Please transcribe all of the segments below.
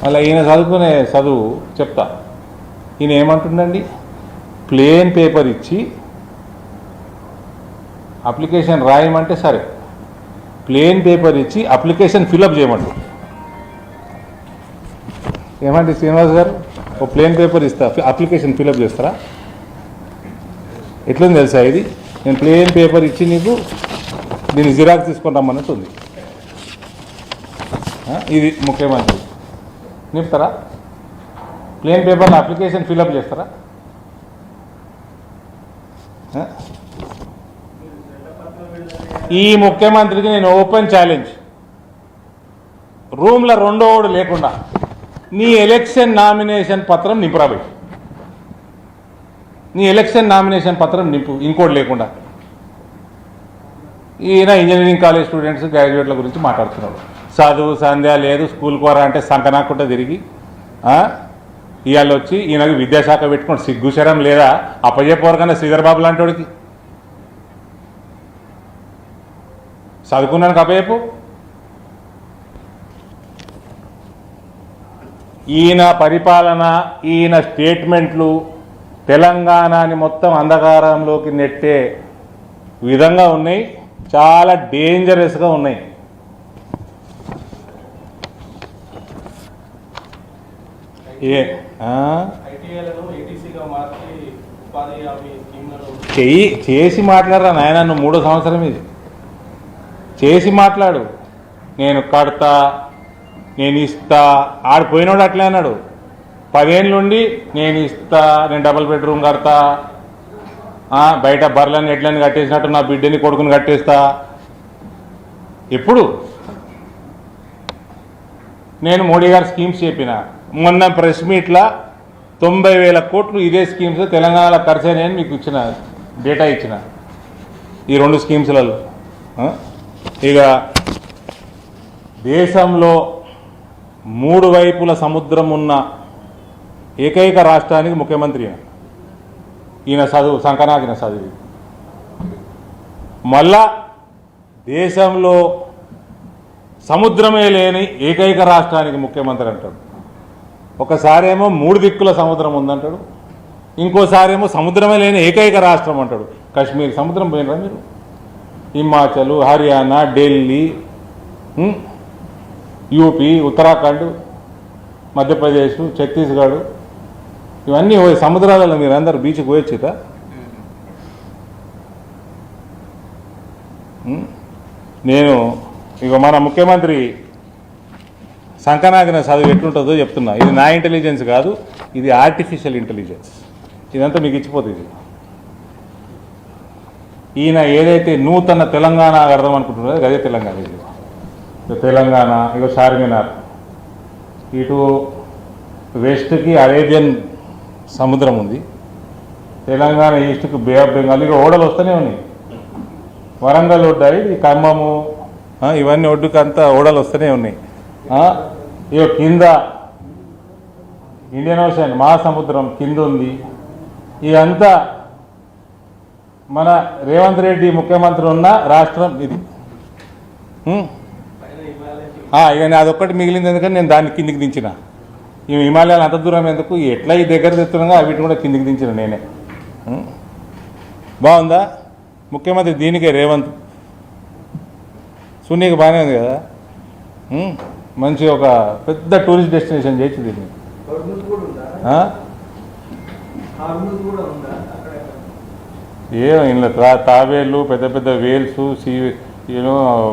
అలా ఈయన చదువుకునే చదువు చెప్తా. ఈయన ఏమంటుండండి, ప్లేన్ పేపర్ ఇచ్చి అప్లికేషన్ రాయమంటే సరే, ప్లేన్ పేపర్ ఇచ్చి అప్లికేషన్ ఫిలప్ చేయమంటారు. ఏమంటే శ్రీనివాస్ గారు, ఒక ప్లేన్ పేపర్ ఇస్తా, అప్లికేషన్ ఫిలప్ చేస్తారా? ఎట్లుంది తెలుసా ఇది? నేను ప్లేన్ పేపర్ ఇచ్చి నీకు దీన్ని జిరాక్స్ తీసుకొని రమ్మన్నట్టు ఉంది. ఇది ముఖ్యమంత్రి నింపుతారా? ప్లేన్ పేపర్లో అప్లికేషన్ ఫిలప్ చేస్తారా? ఈ ముఖ్యమంత్రికి నేను ఓపెన్ ఛాలెంజ్, రూమ్లో రెండో ఓడు లేకుండా నీ ఎలక్షన్ నామినేషన్ పత్రం నింపురాబోయి, నీ ఎలక్షన్ నామినేషన్ పత్రం నింపు, ఇంకోటి లేకుండా. ఈయన ఇంజనీరింగ్ కాలేజ్ స్టూడెంట్స్ గ్రాడ్యుయేట్ల గురించి మాట్లాడుతున్నాడు. చదువు సంధ్య లేదు, స్కూల్ కోరా అంటే సంకనాకుండా తిరిగి ఇవాళ వచ్చి ఈయనకు విద్యాశాఖ పెట్టుకోండి, సిగ్గుశరం లేదా? అప్పజెప్పవరకన్నా శ్రీధర్ బాబు లాంటి వాడికి చదువుకున్నాను అప్పజెప్పు. ఈయన పరిపాలన, ఈయన స్టేట్మెంట్లు తెలంగాణని మొత్తం అంధకారంలోకి నెట్టే విధంగా ఉన్నాయి, చాలా డేంజరస్గా ఉన్నాయి. చేసి మాట్లాడరా నాయన, నువ్వు 3వ సంవత్సరం ఇది చేసి మాట్లాడు. నేను కడతా, నేను ఇస్తా. ఆడిపోయినాడు అట్లే అన్నాడు. 10 ఏళ్ళుండి నేను ఇస్తా, నేను డబుల్ బెడ్రూమ్ కడతా, బయట బర్రెలను ఎడ్లని కట్టేసినట్టు నా బిడ్డని కొడుకుని కట్టేస్తా. ఎప్పుడు నేను మోడీ గారు స్కీమ్స్ చెప్పిన, మొన్న ప్రెస్ మీట్లో 90,000 కోట్లు ఇదే స్కీమ్స్ తెలంగాణలో ఖర్చు అయినాయని మీకు ఇచ్చిన డేటా ఇచ్చిన, ఈ 2 స్కీమ్స్లలో. ఇక దేశంలో 3 వైపుల సముద్రం ఉన్న ఏకైక రాష్ట్రానికి ముఖ్యమంత్రి ఈయన చదువు, సంకనాకిన చదువు. మళ్ళా దేశంలో సముద్రమే లేని ఏకైక రాష్ట్రానికి ముఖ్యమంత్రి అంటాడు. ఒకసారేమో 3 దిక్కుల సముద్రం ఉందంటాడు, ఇంకోసారేమో సముద్రమే లేని ఏకైక రాష్ట్రం అంటాడు. కాశ్మీర్ సముద్రం పోయినరా మీరు? హిమాచల్, హర్యానా, ఢిల్లీ, యూపీ, ఉత్తరాఖండ్, మధ్యప్రదేశ్, ఛత్తీస్గఢ్, ఇవన్నీ సముద్రాలలో మీరు అందరు బీచ్కి పోయొచ్చుతా? నేను ఇక మన ముఖ్యమంత్రి సంకనాగిన చదువు ఎట్లుంటుందో చెప్తున్నా. ఇది నా ఇంటెలిజెన్స్ కాదు, ఇది ఆర్టిఫిషియల్ ఇంటెలిజెన్స్. ఇదంతా మీకు ఇచ్చిపోతుంది. ఈయన ఏదైతే నూతన తెలంగాణ అర్థం అనుకుంటున్నారో అదే తెలంగాణ. ఇది తెలంగాణ. ఇక చార్మినార్, ఇటు వెస్ట్కి అరేబియన్ సముద్రం ఉంది, తెలంగాణ ఈస్ట్కి బే ఆఫ్ బెంగాల్. ఇక ఓడలు వస్తూనే ఉన్నాయి. వరంగల్ ఒడ్డాయి, ఈ ఖమ్మము, ఇవన్నీ ఒడ్డుకి అంతా ఓడలు వస్తూనే ఉన్నాయి. ఇక కింద ఇండియన్ ఓషన్, మహాసముద్రం కింద ఉంది. ఇదంతా మన రేవంత్ రెడ్డి ముఖ్యమంత్రి ఉన్న రాష్ట్రం ఇది. ఇక అదొక్కటి మిగిలింది, ఎందుకని నేను దాన్ని కిందికి దించిన. ఈ హిమాలయాలు అంత దూరం ఎందుకు, ఎట్లా ఈ దగ్గర తెస్తున్నాగా వీటిని కూడా కిందికి దించిన నేనే. బాగుందా ముఖ్యమంత్రి? దీనికే రేవంత్ సునీకి బాగానే ఉంది కదా. మంచి ఒక పెద్ద టూరిస్ట్ డెస్టినేషన్ చేయొచ్చు దీన్ని. ఇందులో తాబేళ్ళు, పెద్ద పెద్ద వేల్స్,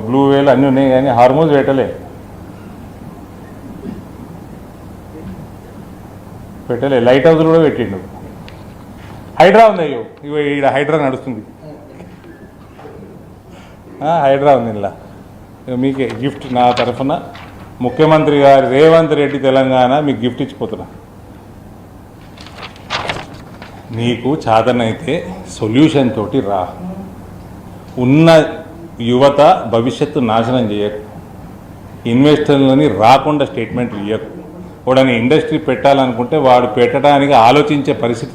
బ్లూ వేల్ అన్నీ ఉన్నాయి, కానీ హార్మోజ్ పెట్టలే. లైట్ హౌస్ కూడా పెట్టిండు. హైడ్రా ఉంది. అయ్యో ఇగో ఈడ హైడ్రా నడుస్తుంది. హైడ్రా ఉంది ఇలా. మీకే గిఫ్ట్ నా తరఫున ముఖ్యమంత్రి గారు రేవంత్ రెడ్డి తెలంగాణ మీకు గిఫ్ట్ ఇచ్చిపోతున్నా. నీకు చాదనైతే సొల్యూషన్ తోటి రా. ఉన్న యువత భవిష్యత్తు నాశనం చేయకు. ఇన్వెస్టర్లని రాకుండా స్టేట్మెంట్లు ఇవ్వకు. వాడని ఇండస్ట్రీ పెట్టాలనుకుంటే వాడు పెట్టడానికి ఆలోచించే పరిస్థితి